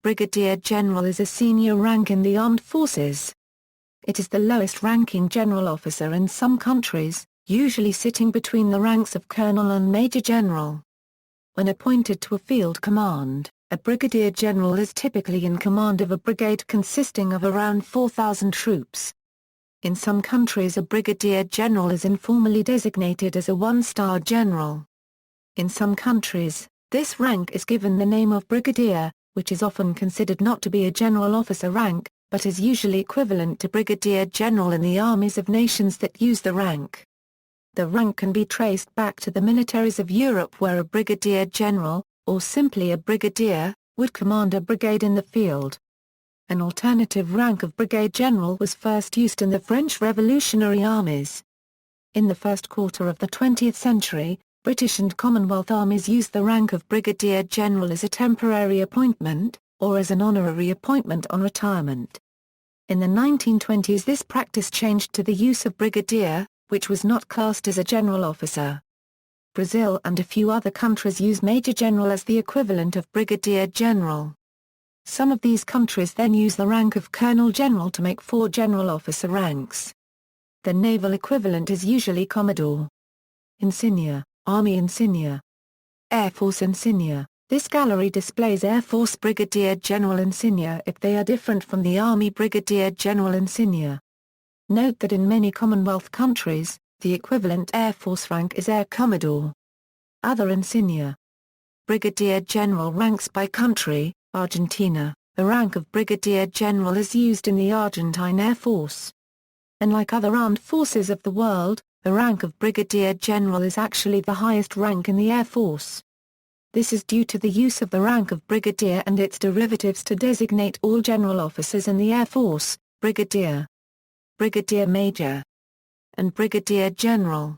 Brigadier General is a senior rank in the armed forces. It is the lowest-ranking general officer in some countries, usually sitting between the ranks of colonel and major general. When appointed to a field command, a brigadier general is typically in command of a brigade consisting of around 4,000 troops. In some countries a brigadier general is informally designated as a one-star general. In some countries, this rank is given the name of brigadier, which is often considered not to be a general officer rank, but is usually equivalent to brigadier general in the armies of nations that use the rank. The rank can be traced back to the militaries of Europe where a brigadier general, or simply a brigadier, would command a brigade in the field. An alternative rank of brigade general was first used in the French Revolutionary armies. In the first quarter of the 20th century, British and Commonwealth armies used the rank of brigadier general as a temporary appointment, or as an honorary appointment on retirement. In the 1920s this practice changed to the use of brigadier, which was not classed as a general officer. Brazil and a few other countries use major general as the equivalent of brigadier general. Some of these countries then use the rank of colonel general to make 4 general officer ranks. The naval equivalent is usually commodore. Insignia, Army Insignia. Air Force Insignia. This gallery displays Air Force Brigadier General insignia if they are different from the Army Brigadier General insignia. Note that in many Commonwealth countries, the equivalent Air Force rank is Air Commodore. Other insignia. Brigadier General ranks by country. Argentina, the rank of Brigadier General is used in the Argentine Air Force. Unlike other armed forces of the world, the rank of Brigadier General is actually the highest rank in the Air Force. This is due to the use of the rank of Brigadier and its derivatives to designate all general officers in the Air Force, Brigadier, Brigadier Major, and Brigadier General.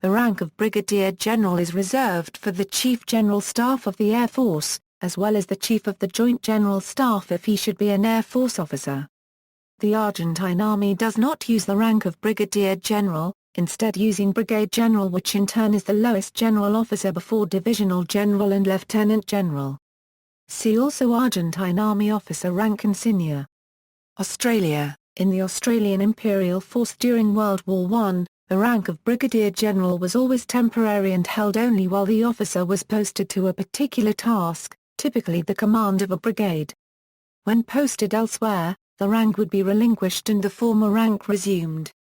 The rank of Brigadier General is reserved for the Chief General Staff of the Air Force, as well as the Chief of the Joint General Staff if he should be an Air Force officer. The Argentine Army does not use the rank of Brigadier General, instead using Brigade General, which in turn is the lowest general officer before Divisional General and Lieutenant General. See also Argentine Army Officer Rank Insignia. Australia. In the Australian Imperial Force during World War I, the rank of Brigadier General was always temporary and held only while the officer was posted to a particular task, typically the command of a brigade. When posted elsewhere, the rank would be relinquished and the former rank resumed.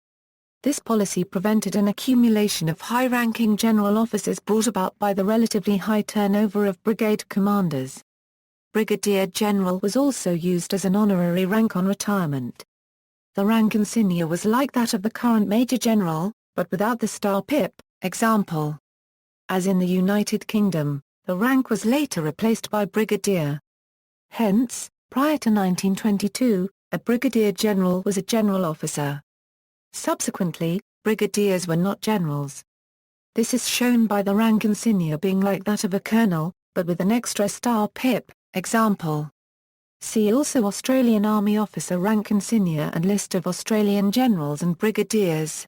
This policy prevented an accumulation of high-ranking general officers brought about by the relatively high turnover of brigade commanders. Brigadier General was also used as an honorary rank on retirement. The rank insignia was like that of the current Major General, but without the star pip, example. As in the United Kingdom, the rank was later replaced by Brigadier. Hence, prior to 1922, a Brigadier General was a general officer. Subsequently, brigadiers were not generals. This is shown by the rank insignia being like that of a colonel, but with an extra star pip, example. See also Australian Army Officer Rank Insignia and list of Australian generals and brigadiers.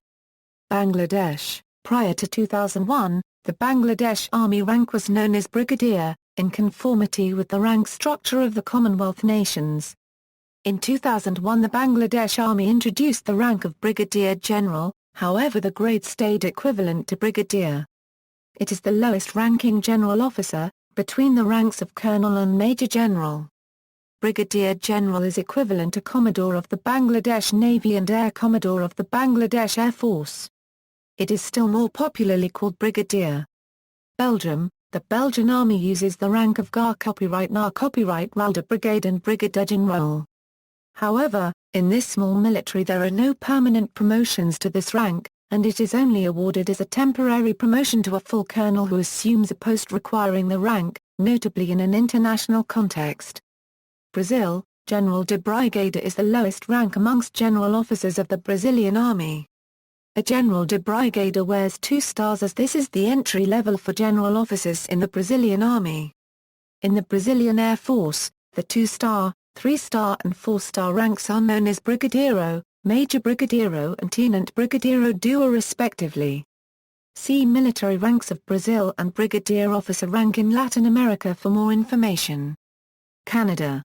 Bangladesh. Prior to 2001, the Bangladesh Army rank was known as Brigadier, in conformity with the rank structure of the Commonwealth nations. In 2001 the Bangladesh Army introduced the rank of Brigadier General, however the grade stayed equivalent to Brigadier. It is the lowest-ranking general officer, between the ranks of Colonel and Major General. Brigadier General is equivalent to Commodore of the Bangladesh Navy and Air Commodore of the Bangladesh Air Force. It is still more popularly called Brigadier. Belgium. The Belgian Army uses the rank of Gar copyright Na copyright Ral de Brigade and Brigadier General. However, in this small military there are no permanent promotions to this rank, and it is only awarded as a temporary promotion to a full colonel who assumes a post requiring the rank, notably in an international context. Brazil. General de Brigade is the lowest rank amongst general officers of the Brazilian Army. A General de Brigade wears 2 stars as this is the entry level for general officers in the Brazilian Army. In the Brazilian Air Force, the 2-star, 3-star and 4-star ranks are known as Brigadeiro, Major Brigadeiro and Tenente Brigadeiro Duo respectively. See military ranks of Brazil and Brigadier officer rank in Latin America for more information. Canada.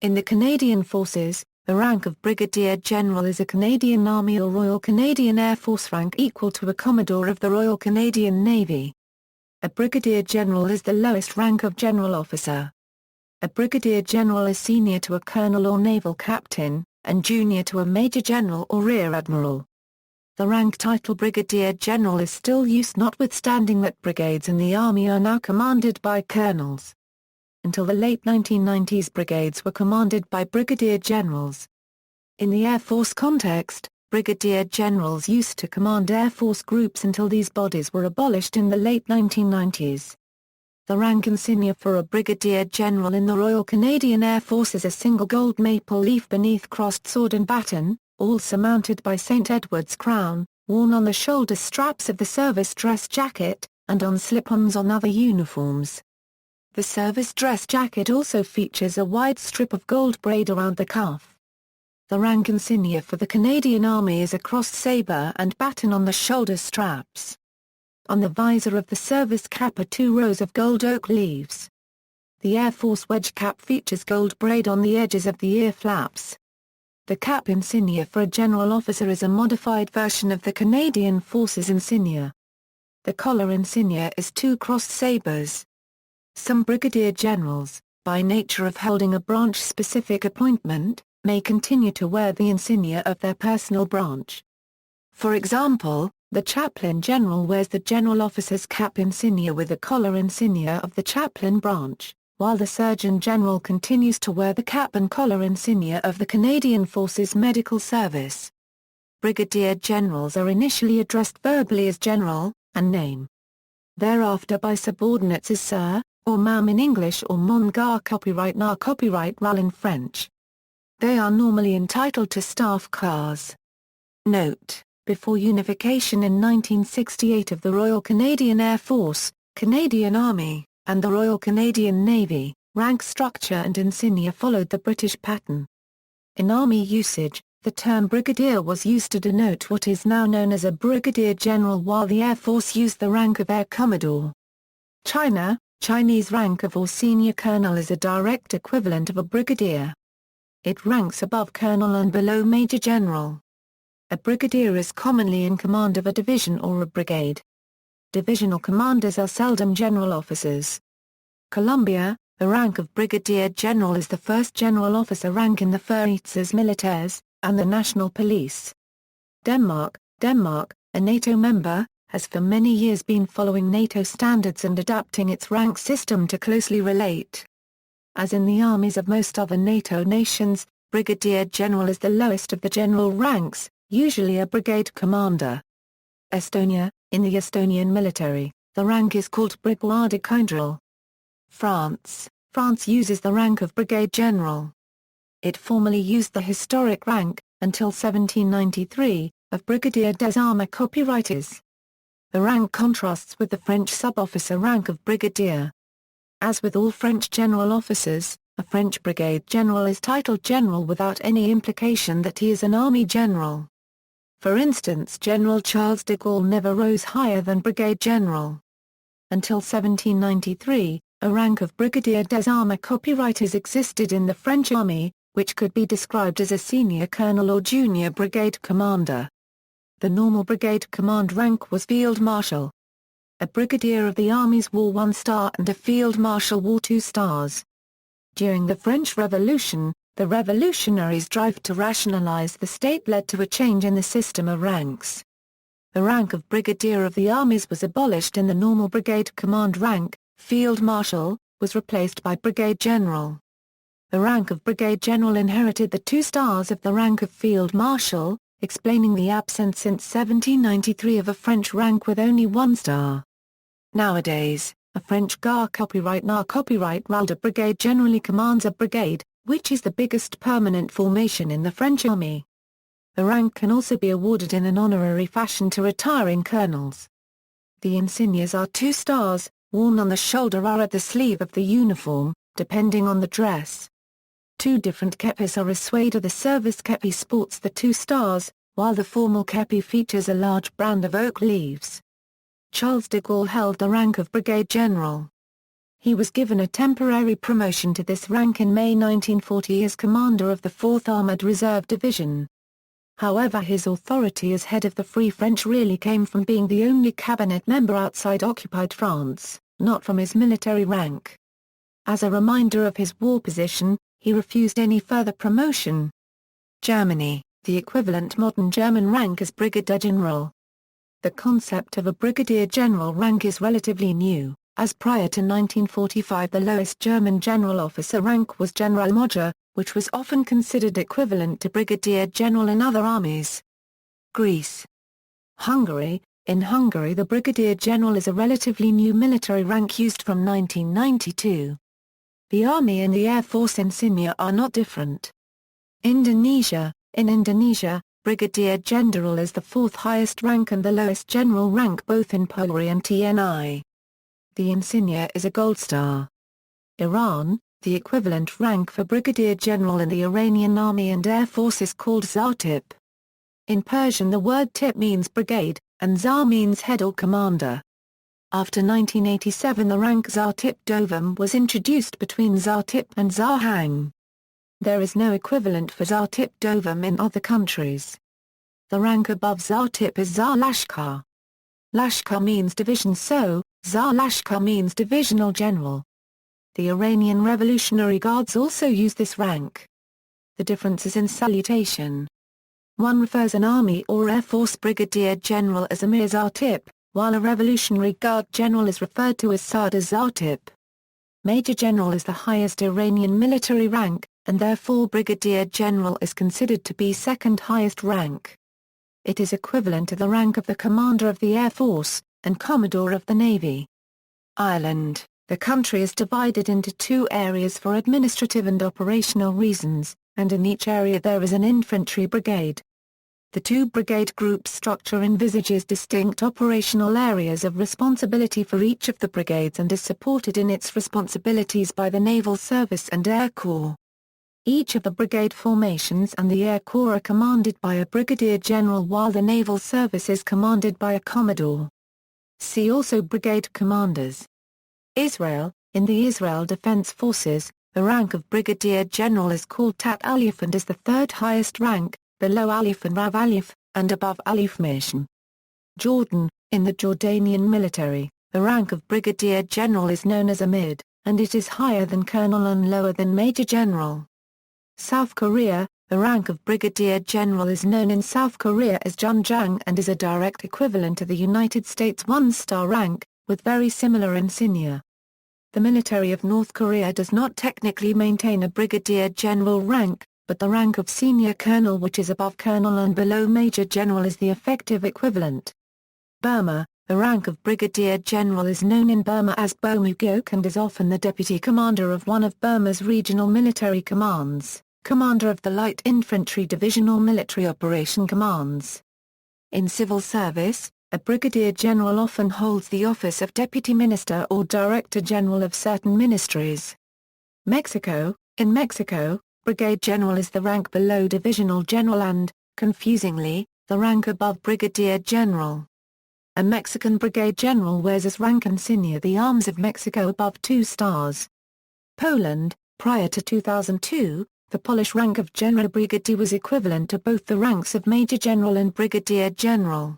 In the Canadian Forces, the rank of Brigadier General is a Canadian Army or Royal Canadian Air Force rank equal to a Commodore of the Royal Canadian Navy. A Brigadier General is the lowest rank of general officer. A Brigadier General is senior to a Colonel or Naval Captain, and junior to a Major General or Rear Admiral. The rank title Brigadier General is still used notwithstanding that brigades in the Army are now commanded by colonels. Until the late 1990s, brigades were commanded by brigadier generals. In the Air Force context, brigadier generals used to command Air Force groups until these bodies were abolished in the late 1990s. The rank insignia for a brigadier general in the Royal Canadian Air Force is a single gold maple leaf beneath crossed sword and baton, all surmounted by St. Edward's crown, worn on the shoulder straps of the service dress jacket, and on slip-ons on other uniforms. The service dress jacket also features a wide strip of gold braid around the cuff. The rank insignia for the Canadian Army is a crossed sabre and baton on the shoulder straps. On the visor of the service cap are 2 rows of gold oak leaves. The Air Force wedge cap features gold braid on the edges of the ear flaps. The cap insignia for a general officer is a modified version of the Canadian Forces insignia. The collar insignia is 2 crossed sabres. Some brigadier generals, by nature of holding a branch-specific appointment, may continue to wear the insignia of their personal branch. For example, the chaplain general wears the general officer's cap insignia with the collar insignia of the chaplain branch, while the surgeon general continues to wear the cap and collar insignia of the Canadian Forces Medical Service. Brigadier generals are initially addressed verbally as general, and name. Thereafter by subordinates as sir, or ma'am in English or mon gars copyright na copyright RAL in French. They are normally entitled to staff cars. Note: before unification in 1968 of the Royal Canadian Air Force, Canadian Army, and the Royal Canadian Navy, rank structure and insignia followed the British pattern. In Army usage, the term brigadier was used to denote what is now known as a brigadier general, while the Air Force used the rank of Air Commodore. Chinese rank of or senior colonel is a direct equivalent of a brigadier. It ranks above colonel and below major general. A brigadier is commonly in command of a division or a brigade. Divisional commanders are seldom general officers. Colombia, the rank of brigadier general is the first general officer rank in the Fuerzas Militares, and the National Police. Denmark, a NATO member, has for many years been following NATO standards and adapting its rank system to closely relate. As in the armies of most other NATO nations, brigadier general is the lowest of the general ranks, usually a brigade commander. Estonia, in the Estonian military, the rank is called brigadier. France uses the rank of brigade general. It formerly used the historic rank, until 1793, of brigadier des armes copyrightés. The rank contrasts with the French sub-officer rank of brigadier. As with all French general officers, a French brigade general is titled general without any implication that he is an army general. For instance, General Charles de Gaulle never rose higher than brigade general. Until 1793, a rank of brigadier des armes copyrightés existed in the French army, which could be described as a senior colonel or junior brigade commander. The normal brigade command rank was field marshal. A brigadier of the armies wore 1 star and a field marshal wore 2 stars. During the French Revolution, the revolutionaries' drive to rationalize the state led to a change in the system of ranks. The rank of brigadier of the armies was abolished and the normal brigade command rank, field marshal, was replaced by brigade general. The rank of brigade general inherited the 2 stars of the rank of field marshal, explaining the absence since 1793 of a French rank with only 1 star. Nowadays, a French gars copyright na copyright RAL. A brigade generally commands a brigade, which is the biggest permanent formation in the French army. The rank can also be awarded in an honorary fashion to retiring colonels. The insignias are 2 stars, worn on the shoulder or at the sleeve of the uniform, depending on the dress. 2 different kepis are assuada. The service kepi sports the 2 stars, while the formal kepi features a large brand of oak leaves. Charles de Gaulle held the rank of brigade general. He was given a temporary promotion to this rank in May 1940 as commander of the 4th Armored Reserve Division. However, his authority as head of the Free French really came from being the only cabinet member outside occupied France, not from his military rank. As a reminder of his war position, he refused any further promotion. Germany, the equivalent modern German rank is Brigadier General. The concept of a brigadier general rank is relatively new, as prior to 1945 the lowest German general officer rank was Generalmajor, which was often considered equivalent to brigadier general in other armies. Greece. Hungary. In Hungary the brigadier general is a relatively new military rank used from 1992. The army and the air force insignia are not different. Indonesia. In Indonesia, brigadier general is the 4th highest rank and the lowest general rank both in Polri and TNI. The insignia is a gold star. Iran, the equivalent rank for brigadier general in the Iranian army and air force is called Zartip. In Persian the word tip means brigade, and Zar means head or commander. After 1987 the rank Zartip Dovam was introduced between Zartip and Zarhang. There is no equivalent for Zartip Dovam in other countries. The rank above Zartip is Zar Lashkar. Lashkar means division, so Zar Lashkar means divisional general. The Iranian Revolutionary Guards also use this rank. The difference is in salutation. One refers an army or air force brigadier general as Amir Zartip, while a Revolutionary Guard general is referred to as Sadr Zartip. Major general is the highest Iranian military rank, and therefore brigadier general is considered to be second highest rank. It is equivalent to the rank of the commander of the Air Force, and Commodore of the Navy. Ireland. The country is divided into 2 areas for administrative and operational reasons, and in each area there is an infantry brigade. The 2 brigade group structure envisages distinct operational areas of responsibility for each of the brigades and is supported in its responsibilities by the Naval Service and Air Corps. Each of the brigade formations and the Air Corps are commanded by a brigadier general while the Naval Service is commanded by a commodore. See also brigade commanders. Israel. In the Israel Defense Forces, the rank of brigadier general is called Tat Alif and is the 3rd highest rank, below Alif and Rav Alif, and above Alif Mission. Jordan. In the Jordanian military, the rank of brigadier general is known as Amid, and it is higher than colonel and lower than major general. South Korea. The rank of brigadier general is known in South Korea as Junjang and is a direct equivalent to the United States 1-star rank, with very similar insignia. The military of North Korea does not technically maintain a brigadier general rank, but the rank of senior colonel, which is above colonel and below major general, is the effective equivalent. Burma. The rank of brigadier general is known in Burma as Bomugok and is often the deputy commander of one of Burma's regional military commands, commander of the Light Infantry Division or Military Operation Commands. In civil service, a brigadier general often holds the office of deputy minister or director general of certain ministries. Mexico. In Mexico, brigade general is the rank below divisional general and, confusingly, the rank above brigadier general. A Mexican brigade general wears as rank insignia the arms of Mexico above 2 stars. Poland. Prior to 2002, the Polish rank of general brigadier was equivalent to both the ranks of major general and brigadier general.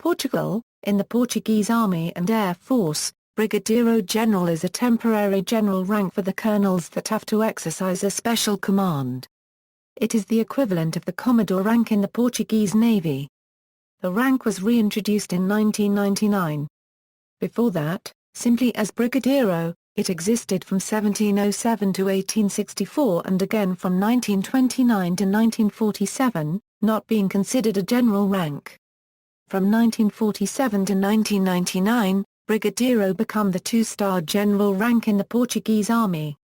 Portugal. In the Portuguese Army and Air Force, Brigadier General is a temporary general rank for the colonels that have to exercise a special command. It is the equivalent of the Commodore rank in the Portuguese Navy. The rank was reintroduced in 1999. Before that, simply as Brigadiero, it existed from 1707 to 1864 and again from 1929 to 1947, not being considered a general rank. From 1947 to 1999, Brigadiero became the 2-star general rank in the Portuguese Army.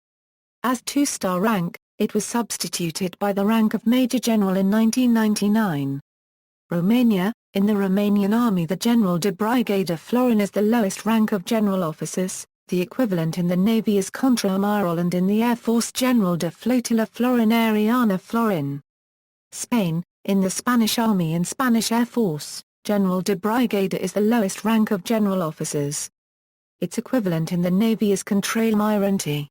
As 2-star rank, it was substituted by the rank of Major General in 1999. Romania. In the Romanian Army the General de Brigade Florin is the lowest rank of general officers, the equivalent in the Navy is Contraadmiral and in the Air Force General de Flotilla Florinariana Florin. Spain. In the Spanish Army and Spanish Air Force, General de Brigade is the lowest rank of general officers. Its equivalent in the Navy is Contralmirante.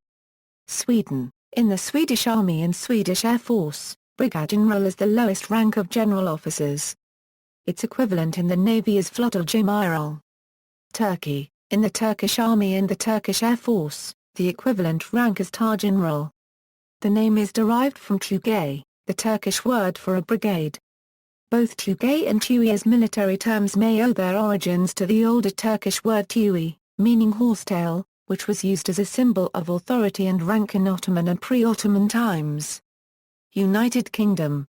Sweden. In the Swedish Army and Swedish Air Force, Brigadier General is the lowest rank of general officers. Its equivalent in the Navy is Flottilgeneral. Turkey. In the Turkish Army and the Turkish Air Force, the equivalent rank is Targeneral. The name is derived from Tugay, the Turkish word for a brigade. Both Tugay and Tui as military terms may owe their origins to the older Turkish word Tui, meaning horsetail, which was used as a symbol of authority and rank in Ottoman and pre-Ottoman times. United Kingdom.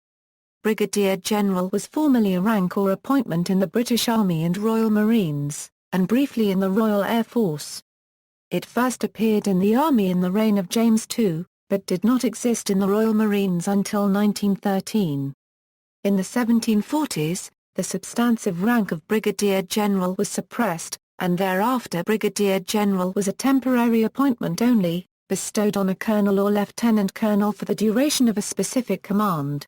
Brigadier General was formerly a rank or appointment in the British Army and Royal Marines, and briefly in the Royal Air Force. It first appeared in the Army in the reign of James II, but did not exist in the Royal Marines until 1913. In the 1740s, the substantive rank of Brigadier General was suppressed, and thereafter Brigadier General was a temporary appointment only, bestowed on a colonel or lieutenant colonel for the duration of a specific command.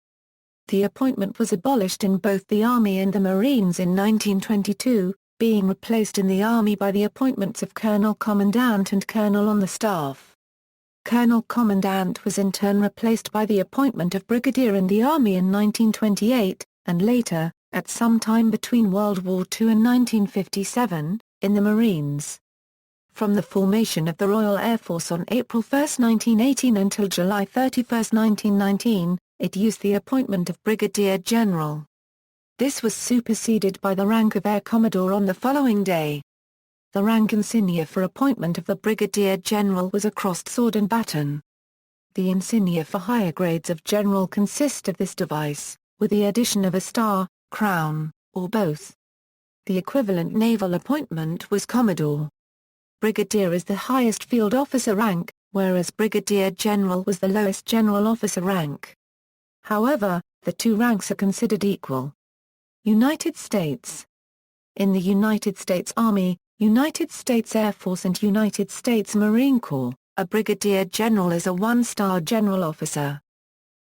The appointment was abolished in both the Army and the Marines in 1922, being replaced in the Army by the appointments of Colonel Commandant and Colonel on the staff. Colonel Commandant was in turn replaced by the appointment of Brigadier in the Army in 1928, and later, at some time between World War II and 1957, in the Marines. From the formation of the Royal Air Force on April 1, 1918 until July 31, 1919, it used the appointment of Brigadier General. This was superseded by the rank of Air Commodore on the following day. The rank insignia for appointment of the Brigadier General was a crossed sword and baton. The insignia for higher grades of general consist of this device, with the addition of a star, crown, or both. The equivalent naval appointment was Commodore. Brigadier is the highest field officer rank, whereas Brigadier General was the lowest general officer rank. However, the two ranks are considered equal. United States. In the United States Army, United States Air Force and United States Marine Corps, a Brigadier General is a one-star general officer.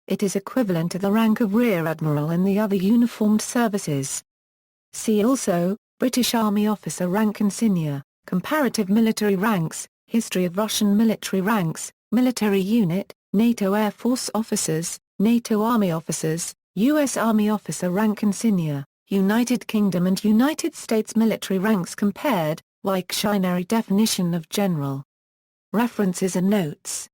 It is equivalent to the rank of Rear Admiral in the other uniformed services. See also, British Army Officer Rank Insignia, Comparative Military Ranks, History of Russian Military Ranks, Military Unit, NATO Air Force Officers, NATO Army Officers, U.S. Army Officer Rank Insignia, United Kingdom and United States Military Ranks compared, Dictionary definition of general. References and notes.